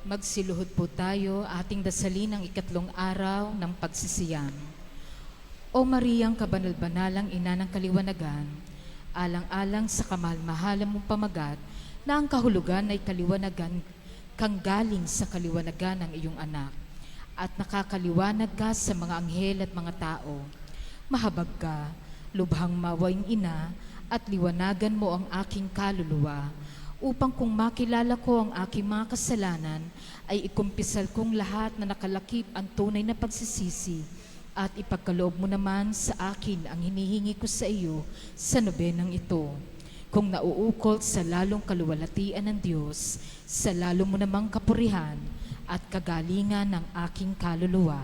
Magsiluhod po tayo, ating dasalin ang ikatlong araw ng pagsisiyam. O Mariang kabanal-banalang ina ng kaliwanagan, alang-alang sa kamahal-mahalan mong pamagat na ang kahulugan ay kaliwanagan kang galing sa kaliwanagan ng iyong anak at nakakaliwanag ka sa mga anghel at mga tao. Mahabag ka, lubhang mawaing ina, at liwanagan mo ang aking kaluluwa upang kung makilala ko ang aking mga kasalanan, ay ikumpisal kong lahat na nakalakip ang tunay na pagsisisi at ipagkaloob mo naman sa akin ang hinihingi ko sa iyo sa nobenang ito. Kung nauukol sa lalong kaluwalhatian ng Diyos, sa lalo mo namang kapurihan at kagalingan ng aking kaluluwa.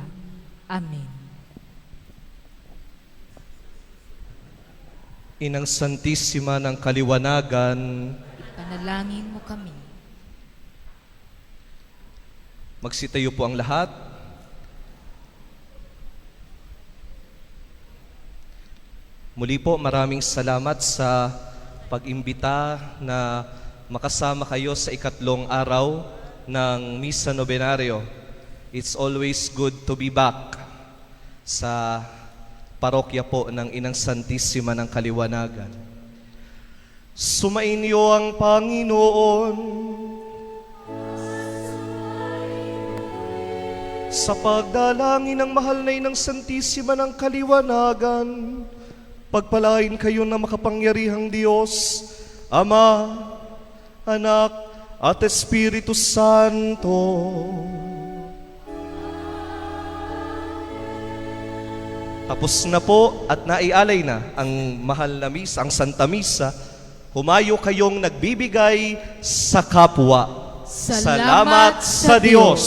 Amen. Inang Santisima ng Kaliwanagan, Panalangin mo kami. magsitayo po ang lahat. Muli po, maraming salamat sa pag-imbita na makasama kayo sa ikatlong araw ng Misa Novenario. It's always good to be back sa parokya po ng Inang Santissima ng Kaliwanagan. Sumainyo ang Panginoon. Sa pagdalangin ng mahal na Inang Santissima ng Kaliwanagan, pagpalain kayo ng makapangyarihang Diyos, Ama, Anak, at Espiritu Santo. Tapos na po at naialay na ang mahal na misa, ang Santa Misa. Humayo kayong nagbibigay sa kapwa. Salamat sa Diyos.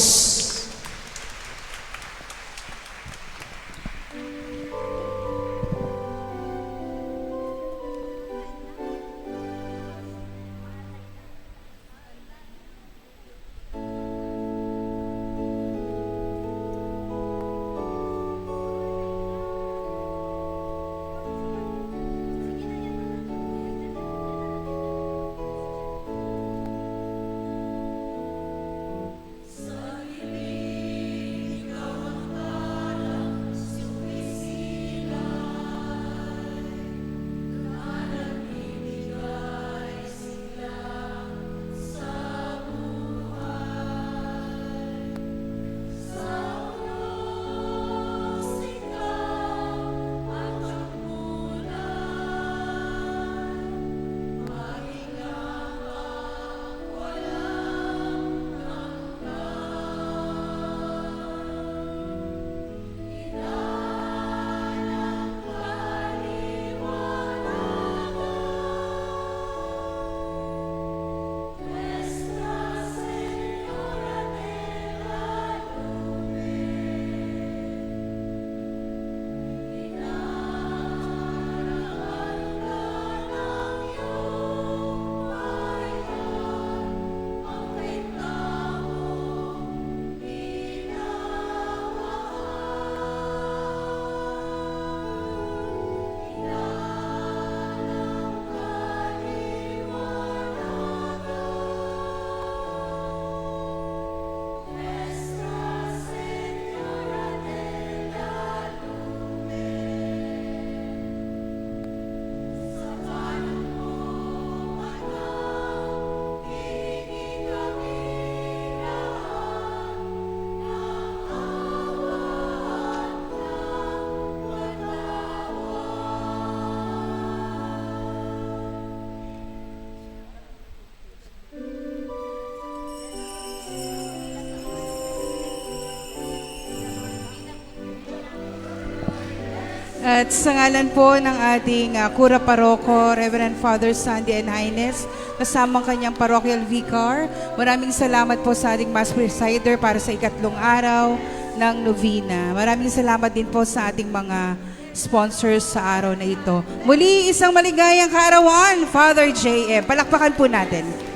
At sa ngalan po ng ating Kura Paroko, Reverend Father Sandy and Highness, kasamang kanyang parochial vicar, maraming salamat po sa ating Mass Presider para sa ikatlong araw ng novena. Maraming salamat din po sa ating mga sponsors sa araw na ito. Muli, isang maligayang kaarawan, Father J.M. Palakpakan po natin.